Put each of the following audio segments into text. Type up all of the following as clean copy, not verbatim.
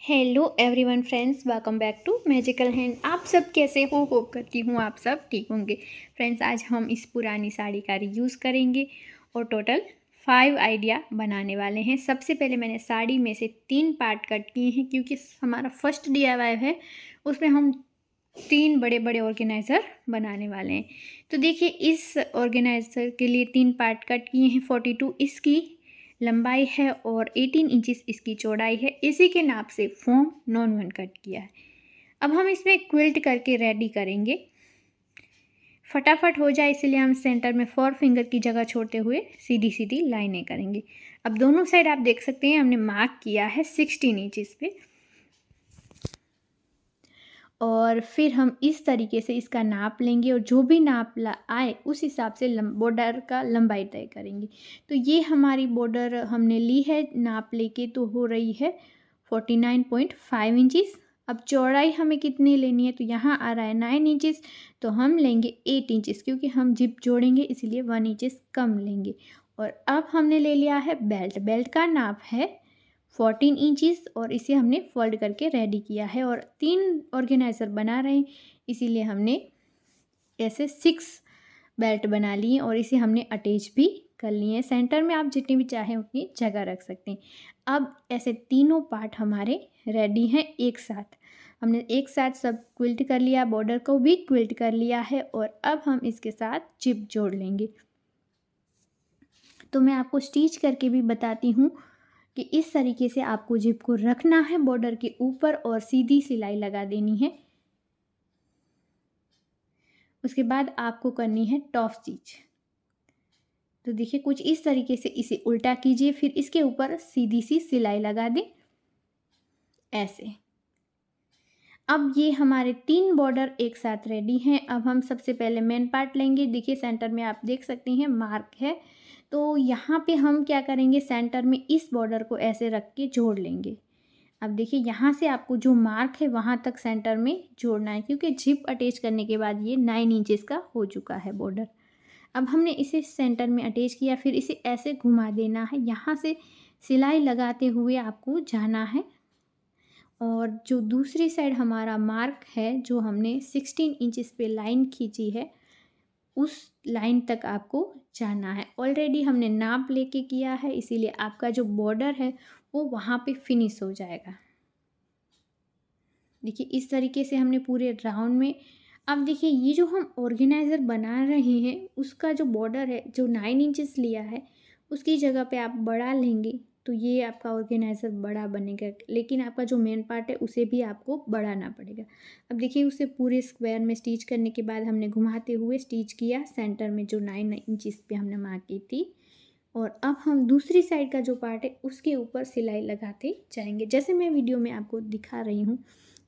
Hello everyone friends, welcome back to magical hand. आप सब कैसे हो? होप करती हूँ आप सब ठीक होंगे। फ्रेंड्स, आज हम इस पुरानी साड़ी का रीयूज़ करेंगे और टोटल 5 आइडिया बनाने वाले हैं। सबसे पहले मैंने साड़ी में से 3 पार्ट कट किए हैं क्योंकि हमारा फर्स्ट DIY है, उसमें हम 3 बड़े बड़े ऑर्गेनाइज़र बनाने वाले हैं। तो देखिए, इस ऑर्गेनाइज़र के लिए 3 पार्ट कट किए हैं। 42 इसकी लंबाई है और 18 इंचेस इसकी चौड़ाई है। इसी के नाप से फॉर्म नॉन वन कट किया है। अब हम इसमें क्विल्ट करके रेडी करेंगे, फटाफट हो जाए इसलिए हम सेंटर में 4 फिंगर की जगह छोड़ते हुए सीधी सीधी लाइनें करेंगे। अब दोनों साइड आप देख सकते हैं हमने मार्क किया है 16 इंचेस पे, और फिर हम इस तरीके से इसका नाप लेंगे और जो भी नाप आए उस हिसाब से बॉर्डर का लंबाई तय करेंगे। तो ये हमारी बॉर्डर हमने ली है नाप लेके, तो हो रही है 49.5 इंचेस। अब चौड़ाई हमें कितनी लेनी है, तो यहाँ आ रहा है 9 इंचेस, तो हम लेंगे 8 इंचेस क्योंकि हम जिप जोड़ेंगे इसलिए 1 इंचेस कम लेंगे। और अब हमने ले लिया है बेल्ट का नाप है 14 इंचेस और इसे हमने फोल्ड करके रेडी किया है। और 3 ऑर्गेनाइज़र बना रहे हैं इसीलिए हमने ऐसे 6 बेल्ट बना लिए और इसे हमने अटैच भी कर लिए हैं। सेंटर में आप जितनी भी चाहें उतनी जगह रख सकते हैं। अब ऐसे तीनों पार्ट हमारे रेडी हैं एक साथ। हमने एक साथ सब क्विल्ट कर लिया, बॉर्डर को भी क्विल्ट कर लिया है और अब हम इसके साथ जिप जोड़ लेंगे। तो मैं आपको स्टिच करके भी बताती हूँ कि इस तरीके से आपको जिप को रखना है बॉर्डर के ऊपर और सीधी सिलाई लगा देनी है। उसके बाद आपको करनी है टॉप स्टिच। तो देखिए, कुछ इस तरीके से इसे उल्टा कीजिए, फिर इसके ऊपर सीधी सी सिलाई लगा दें ऐसे। अब ये हमारे 3 बॉर्डर एक साथ रेडी हैं। अब हम सबसे पहले मेन पार्ट लेंगे। देखिए, सेंटर में आप देख सकते हैं मार्क है, तो यहाँ पे हम क्या करेंगे, सेंटर में इस बॉर्डर को ऐसे रख के जोड़ लेंगे। अब देखिए, यहाँ से आपको जो मार्क है वहाँ तक सेंटर में जोड़ना है क्योंकि जिप अटैच करने के बाद ये 9 इंचेस का हो चुका है बॉर्डर। अब हमने इसे सेंटर में अटैच किया, फिर इसे ऐसे घुमा देना है। यहाँ से सिलाई लगाते हुए आपको जाना है और जो दूसरी साइड हमारा मार्क है, जो हमने 16 इंचेस पे लाइन खींची है, उस लाइन तक आपको जाना है। ऑलरेडी हमने नाप लेके किया है इसीलिए आपका जो बॉर्डर है वो वहाँ पे फिनिश हो जाएगा। देखिए, इस तरीके से हमने पूरे राउंड में। अब देखिए, ये जो हम ऑर्गेनाइज़र बना रहे हैं उसका जो बॉर्डर है, जो 9 इंचेस लिया है उसकी जगह पे आप बड़ा लेंगे तो ये आपका ऑर्गेनाइज़र बड़ा बनेगा, लेकिन आपका जो मेन पार्ट है उसे भी आपको बढ़ाना पड़ेगा। अब देखिए, उसे पूरे स्क्वायर में स्टिच करने के बाद हमने घुमाते हुए स्टिच किया सेंटर में जो 9 इंचेस पे हमने मार्क की थी। और अब हम दूसरी साइड का जो पार्ट है उसके ऊपर सिलाई लगाते जाएंगे, जैसे मैं वीडियो में आपको दिखा रही हूँ।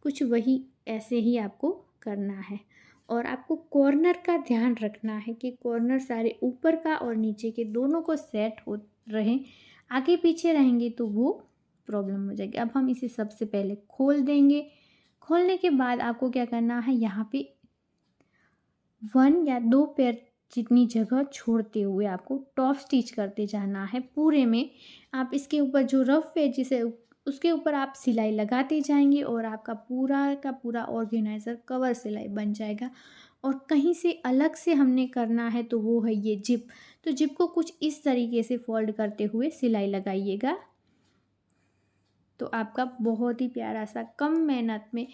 कुछ वही ऐसे ही आपको करना है और आपको कॉर्नर का ध्यान रखना है कि कॉर्नर सारे ऊपर का और नीचे के दोनों को सेट हो रहे। आगे पीछे रहेंगे तो वो प्रॉब्लम हो जाएगी। अब हम इसे सबसे पहले खोल देंगे। खोलने के बाद आपको क्या करना है, यहाँ पे 1 या 2 पैर जितनी जगह छोड़ते हुए आपको टॉप स्टिच करते जाना है पूरे में। आप इसके ऊपर जो रफ पेजेस है उसके ऊपर आप सिलाई लगाते जाएंगे और आपका पूरा का पूरा ऑर्गेनाइज़र कवर सिलाई बन जाएगा। और कहीं से अलग से हमने करना है तो वो है ये जिप। तो जिप को कुछ इस तरीके से फोल्ड करते हुए सिलाई लगाइएगा, तो आपका बहुत ही प्यारा सा कम मेहनत में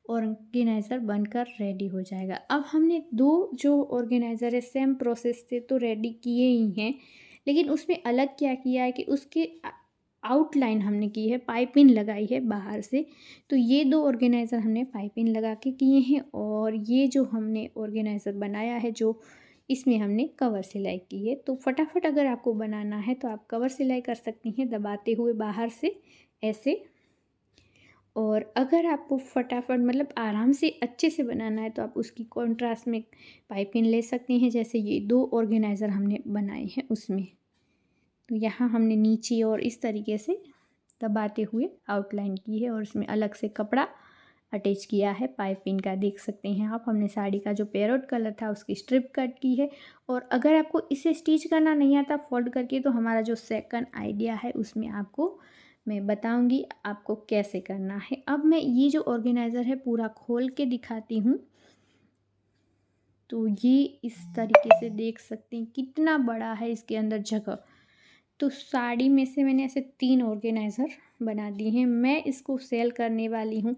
ऑर्गेनाइज़र बनकर रेडी हो जाएगा। अब हमने 2 जो ऑर्गेनाइज़र है सेम प्रोसेस से तो रेडी किए ही हैं, लेकिन उसमें अलग क्या किया है कि उसके आउटलाइन हमने की है, पाइपिंग लगाई है बाहर से। तो ये 2 ऑर्गेनाइज़र हमने पाइपिंग लगा के किए हैं और ये जो हमने ऑर्गेनाइज़र बनाया है जो इसमें हमने कवर सिलाई की है। तो फटाफट अगर आपको बनाना है तो आप कवर सिलाई कर सकती हैं दबाते हुए बाहर से ऐसे। और अगर आपको फटाफट मतलब आराम से अच्छे से बनाना है तो आप उसकी कॉन्ट्रास्ट में पाइपिंग ले सकते हैं, जैसे ये 2 ऑर्गेनाइज़र हमने बनाए हैं उसमें। तो यहाँ हमने नीचे और इस तरीके से दबाते हुए आउटलाइन की है और इसमें अलग से कपड़ा अटैच किया है पाइपिंग का, देख सकते हैं आप। हमने साड़ी का जो पैरोट कलर था उसकी स्ट्रिप कट की है। और अगर आपको इसे स्टिच करना नहीं आता फोल्ड करके, तो हमारा जो सेकंड आइडिया है उसमें आपको मैं बताऊंगी आपको कैसे करना है। अब मैं ये जो ऑर्गेनाइज़र है पूरा खोल के दिखाती हूँ। तो ये इस तरीके से देख सकते हैं कितना बड़ा है इसके अंदर जगह। तो साड़ी में से मैंने ऐसे 3 ऑर्गेनाइज़र बना दिए हैं। मैं इसको सेल करने वाली हूँ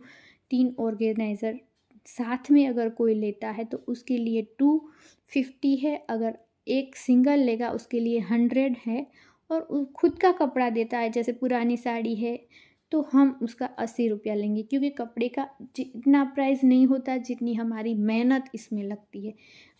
3 ऑर्गेनाइज़र साथ में अगर कोई लेता है तो उसके लिए 250 है, अगर एक सिंगल लेगा उसके लिए 100 है, और खुद का कपड़ा देता है जैसे पुरानी साड़ी है तो हम उसका 80 रुपया लेंगे, क्योंकि कपड़े का जितना प्राइस नहीं होता जितनी हमारी मेहनत इसमें लगती है।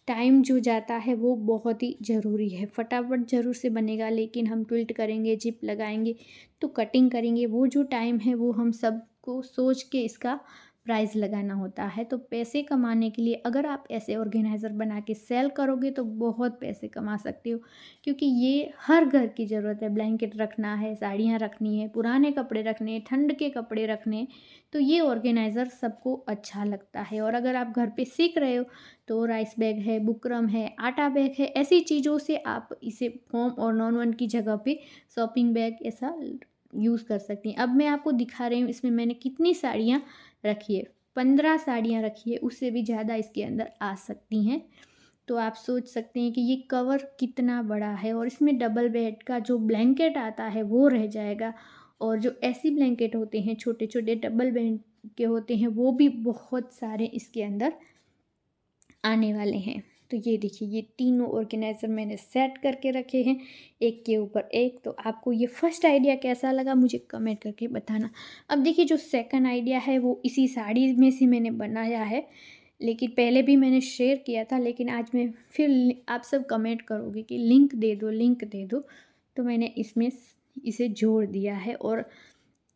टाइम जो जाता है वो बहुत ही ज़रूरी है। फटाफट ज़रूर से बनेगा, लेकिन हम क्विल्ट करेंगे, जिप लगाएंगे तो कटिंग करेंगे, वो जो टाइम है वो हम सबको सोच के इसका प्राइस लगाना होता है। तो पैसे कमाने के लिए अगर आप ऐसे ऑर्गेनाइज़र बना के सेल करोगे तो बहुत पैसे कमा सकते हो, क्योंकि ये हर घर की ज़रूरत है। ब्लैंकेट रखना है, साड़ियाँ रखनी है, पुराने कपड़े रखने हैं, ठंड के कपड़े रखने हैं, तो ये ऑर्गेनाइज़र सबको अच्छा लगता है। और अगर आप घर पे सीख रहे हो तो राइस बैग है, बुकरम है, आटा बैग है, ऐसी चीज़ों से आप इसे फॉर्म और नॉन वन की जगह पे शॉपिंग बैग ऐसा यूज़ कर सकती हैं। अब मैं आपको दिखा रही हूँ इसमें मैंने कितनी साड़ियाँ रखी है। 15 साड़ियाँ रखी है, उससे भी ज़्यादा इसके अंदर आ सकती हैं। तो आप सोच सकते हैं कि ये कवर कितना बड़ा है, और इसमें डबल बेड का जो ब्लैंकेट आता है वो रह जाएगा, और जो ऐसी ब्लैंकेट होते हैं छोटे छोटे डबल बेड के होते हैं वो भी बहुत सारे इसके अंदर आने वाले हैं। तो ये देखिए ये तीनों ऑर्गेनाइज़र मैंने सेट करके रखे हैं एक के ऊपर एक। तो आपको ये फर्स्ट आइडिया कैसा लगा मुझे कमेंट करके बताना। अब देखिए जो सेकंड आइडिया है वो इसी साड़ी में से मैंने बनाया है, लेकिन पहले भी मैंने शेयर किया था, लेकिन आज मैं फिर आप सब कमेंट करोगे कि लिंक दे दो, लिंक दे दो, तो मैंने इसमें इसे जोड़ दिया है। और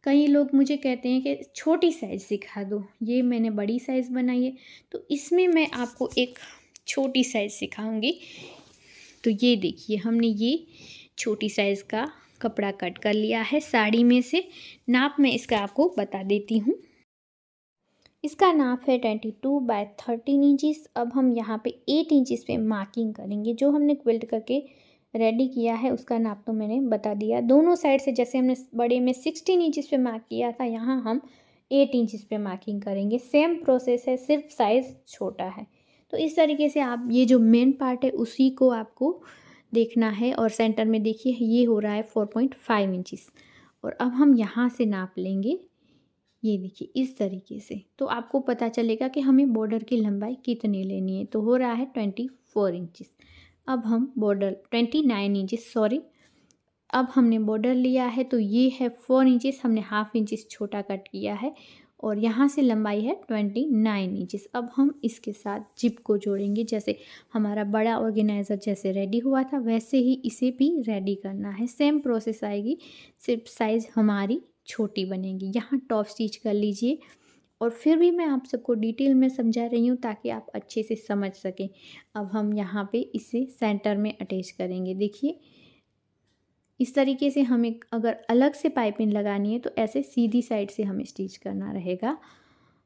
कई लोग मुझे कहते हैं कि छोटी साइज़ सिखा दो, ये मैंने बड़ी साइज़ बनाई है, तो इसमें मैं आपको एक छोटी साइज़ सिखाऊंगी। तो ये देखिए हमने ये छोटी साइज़ का कपड़ा कट कर लिया है साड़ी में से। नाप मैं इसका आपको बता देती हूँ। इसका नाप है 22 बाय 13 इंचिस। अब हम यहाँ पे 8 इंचिस पे मार्किंग करेंगे। जो हमने क्विल्ट करके रेडी किया है उसका नाप तो मैंने बता दिया। दोनों साइड से जैसे हमने बड़े में 16 इंचिस पे मार्क किया था, यहाँ हम 8 इंचिस पे मार्किंग करेंगे। सेम प्रोसेस है, सिर्फ साइज़ छोटा है। तो इस तरीके से आप ये जो मेन पार्ट है उसी को आपको देखना है। और सेंटर में देखिए ये हो रहा है 4.5 इंचिस। और अब हम यहाँ से नाप लेंगे, ये देखिए इस तरीके से। तो आपको पता चलेगा कि हमें बॉर्डर की लंबाई कितनी लेनी है। तो हो रहा है 24 इंचिस। अब हम बॉर्डर 29 इंचिस सॉरी। अब हमने बॉर्डर लिया है तो ये है 4 इंचिस, हमने हाफ इंचिस छोटा कट किया है, और यहाँ से लंबाई है 29 इंचिस। अब हम इसके साथ जिप को जोड़ेंगे। जैसे हमारा बड़ा ऑर्गेनाइज़र जैसे रेडी हुआ था वैसे ही इसे भी रेडी करना है। सेम प्रोसेस आएगी, सिर्फ साइज़ हमारी छोटी बनेगी। यहाँ टॉप स्टिच कर लीजिए। और फिर भी मैं आप सबको डिटेल में समझा रही हूँ ताकि आप अच्छे से समझ सकें। अब हम यहाँ पे इसे सेंटर में अटैच करेंगे। देखिए इस तरीके से हमें अगर अलग से पाइपिंग लगानी है तो ऐसे सीधी साइड से हमें स्टिच करना रहेगा।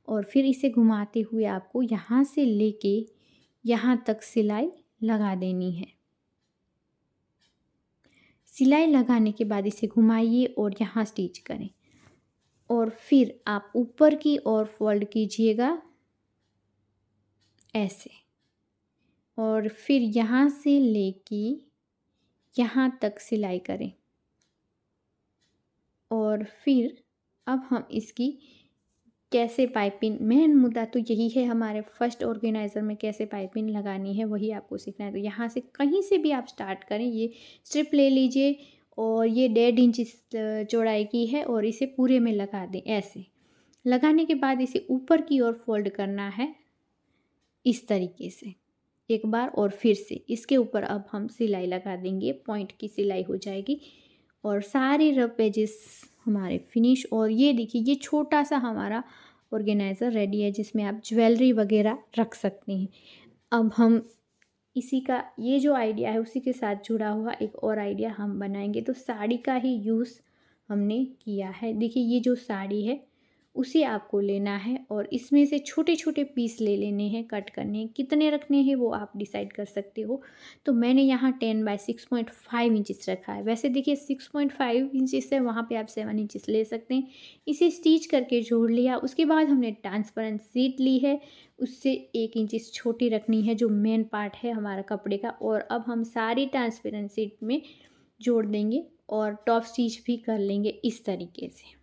और फिर इसे घुमाते हुए आपको यहाँ से लेके यहाँ तक सिलाई लगा देनी है। सिलाई लगाने के बाद इसे घुमाइए और यहाँ स्टिच करें, और फिर आप ऊपर की ओर फोल्ड कीजिएगा ऐसे, और फिर यहाँ से लेके यहाँ तक सिलाई करें। और फिर अब हम इसकी कैसे पाइपिंग, मेन मुद्दा तो यही है हमारे फर्स्ट ऑर्गेनाइज़र में कैसे पाइपिंग लगानी है वही आपको सीखना है। तो यहाँ से कहीं से भी आप स्टार्ट करें। ये स्ट्रिप ले लीजिए और ये 1.5 इंच चौड़ाई की है, और इसे पूरे में लगा दें। ऐसे लगाने के बाद इसे ऊपर की ओर फोल्ड करना है इस तरीके से एक बार, और फिर से इसके ऊपर अब हम सिलाई लगा देंगे। पॉइंट की सिलाई हो जाएगी और सारे रफ एजेस हमारे फिनिश। और ये देखिए ये छोटा सा हमारा ऑर्गेनाइज़र रेडी है जिसमें आप ज्वेलरी वगैरह रख सकते हैं। अब हम इसी का ये जो आइडिया है उसी के साथ जुड़ा हुआ एक और आइडिया हम बनाएंगे। तो साड़ी का ही यूज़ हमने किया है। देखिए ये जो साड़ी है उसे आपको लेना है और इसमें से छोटे छोटे पीस ले लेने हैं, कट करने हैं। कितने रखने हैं वो आप डिसाइड कर सकते हो। तो मैंने यहाँ 10 बाय 6.5 इंचज़ रखा है। वैसे देखिए 6.5 इंचज़ है, वहाँ पे आप 7 इंचज़ ले सकते हैं। इसे स्टिच करके जोड़ लिया। उसके बाद हमने ट्रांसपेरेंट शीट ली है, उससे 1 इंच छोटी रखनी है जो मेन पार्ट है हमारा कपड़े का। और अब हम सारी ट्रांसपेरेंट शीट में जोड़ देंगे और टॉप स्टिच भी कर लेंगे इस तरीके से।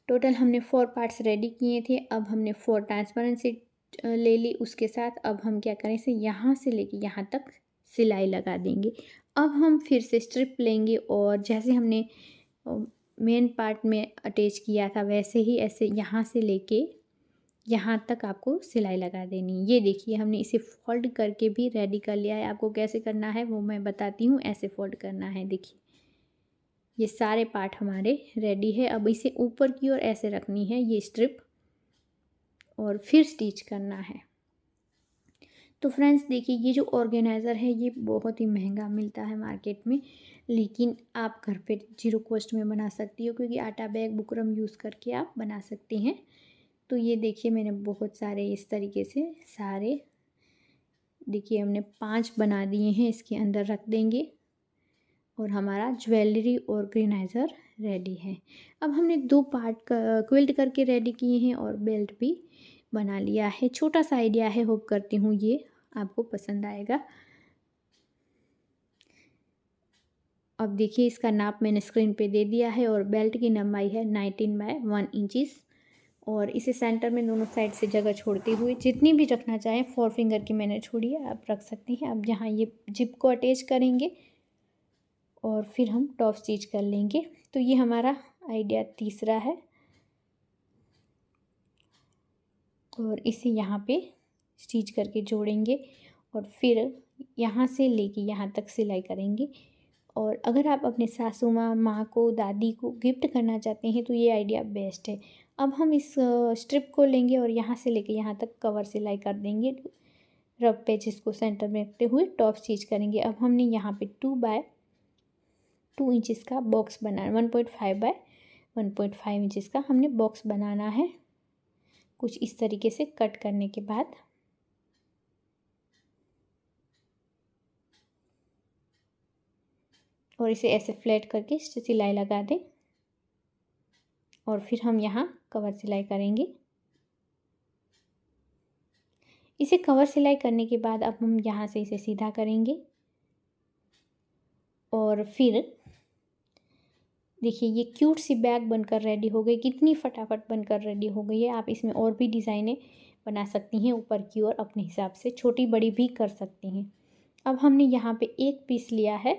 टोटल हमने 4 पार्ट्स रेडी किए थे। अब हमने 4 ट्रांसपेरेंट शीट ले ली। उसके साथ अब हम क्या करें, इसे यहाँ से लेके यहाँ तक सिलाई लगा देंगे। अब हम फिर से स्ट्रिप लेंगे और जैसे हमने मेन पार्ट में अटैच किया था वैसे ही ऐसे यहाँ से लेके यहाँ तक आपको सिलाई लगा देनी है। ये देखिए हमने इसे फोल्ड करके भी रेडी कर लिया है। आपको कैसे करना है वो मैं बताती हूँ। ऐसे फोल्ड करना है। देखिए ये सारे पार्ट हमारे रेडी है। अब इसे ऊपर की ओर ऐसे रखनी है ये स्ट्रिप और फिर स्टिच करना है। तो फ्रेंड्स देखिए ये जो ऑर्गेनाइज़र है ये बहुत ही महंगा मिलता है मार्केट में, लेकिन आप घर पे 0 कॉस्ट में बना सकती हो, क्योंकि आटा बैग बुकरम यूज़ करके आप बना सकते हैं। तो ये देखिए मैंने बहुत सारे इस तरीके से सारे, देखिए हमने 5 बना दिए हैं, इसके अंदर रख देंगे और हमारा ज्वेलरी ऑर्गेनाइज़र रेडी है। अब हमने 2 पार्ट का क्विल्ट करके रेडी किए हैं और बेल्ट भी बना लिया है। छोटा सा आइडिया है, होप करती हूँ ये आपको पसंद आएगा। अब देखिए इसका नाप मैंने स्क्रीन पे दे दिया है और बेल्ट की लंबाई है 19 बाय 1 इंचज़ और इसे सेंटर में दोनों साइड से जगह छोड़ते हुए जितनी भी रखना चाहें, 4 फिंगर की मैंने छोड़ी है, आप रख सकती हैं। अब यहाँ ये जिप को अटैच करेंगे और फिर हम टॉप स्टिच कर लेंगे। तो ये हमारा आइडिया तीसरा है और इसे यहाँ पे स्टिच करके जोड़ेंगे और फिर यहाँ से लेके यहाँ तक सिलाई करेंगे। और अगर आप अपने सासू माँ को, दादी को गिफ्ट करना चाहते हैं तो ये आइडिया बेस्ट है। अब हम इस स्ट्रिप को लेंगे और यहाँ से लेके यहाँ तक कवर सिलाई कर देंगे। रफ पेजेस को सेंटर में रखते हुए टॉप स्टिच करेंगे। अब हमने यहाँ पे 2 बाय 2 इंचज़ का बॉक्स बनाना, 1.5 बाय 1.5 इंचज़ का हमने बॉक्स बनाना है। कुछ इस तरीके से कट करने के बाद और इसे ऐसे फ्लैट करके सिलाई लगा दें और फिर हम यहाँ कवर सिलाई करेंगे। इसे कवर सिलाई करने के बाद अब हम यहाँ से इसे सीधा करेंगे और फिर देखिए ये क्यूट सी बैग बनकर रेडी हो गई। कितनी फटाफट बनकर रेडी हो गई है। आप इसमें और भी डिज़ाइनें बना सकती हैं ऊपर की ओर, अपने हिसाब से छोटी बड़ी भी कर सकती हैं। अब हमने यहाँ पे एक पीस लिया है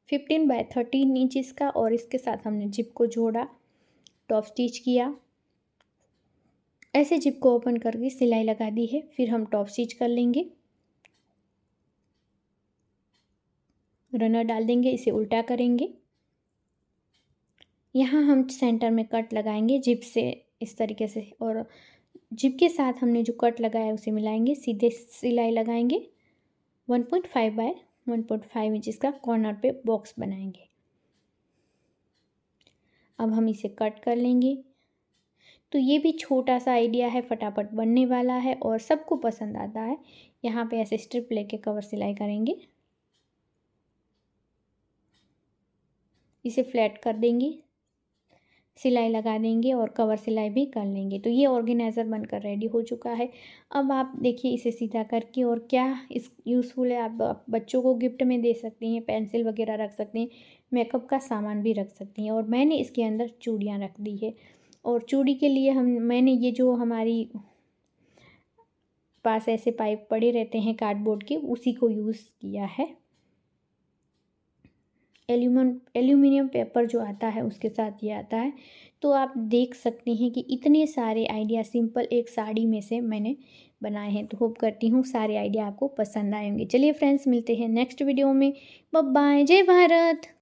15 बाय 13 इंचज़ का और इसके साथ हमने जिप को जोड़ा, टॉप स्टिच किया, ऐसे जिप को ओपन करके सिलाई लगा दी है। फिर हम टॉप स्टिच कर लेंगे, रनर डाल देंगे, इसे उल्टा करेंगे। यहाँ हम सेंटर में कट लगाएंगे जिप से इस तरीके से और जिप के साथ हमने जो कट लगाया है उसे मिलाएंगे, सीधे सिलाई लगाएंगे। 1.5 बाय 1.5 इंचज़ का कॉर्नर पे बॉक्स बनाएंगे। अब हम इसे कट कर लेंगे। तो ये भी छोटा सा आइडिया है, फटाफट बनने वाला है और सबको पसंद आता है। यहाँ पे ऐसे स्ट्रिप लेके कवर सिलाई करेंगे, इसे फ्लैट कर देंगे, सिलाई लगा देंगे और कवर सिलाई भी कर लेंगे। तो ये ऑर्गेनाइज़र बनकर रेडी हो चुका है। अब आप देखिए इसे सीधा करके और क्या इस यूज़फुल है। आप बच्चों को गिफ्ट में दे सकती हैं, पेंसिल वगैरह रख सकती हैं, मेकअप का सामान भी रख सकती हैं। और मैंने इसके अंदर चूड़ियाँ रख दी है और चूड़ी के लिए मैंने ये जो हमारी पास ऐसे पाइप पड़े रहते हैं कार्डबोर्ड के, उसी को यूज़ किया है। एल्यूमिनियम पेपर जो आता है उसके साथ ये आता है। तो आप देख सकते हैं कि इतने सारे आइडिया सिंपल एक साड़ी में से मैंने बनाए हैं। तो होप करती हूँ सारे आइडिया आपको पसंद आएंगे। चलिए फ्रेंड्स, मिलते हैं नेक्स्ट वीडियो में। बाय बाय, जय भारत।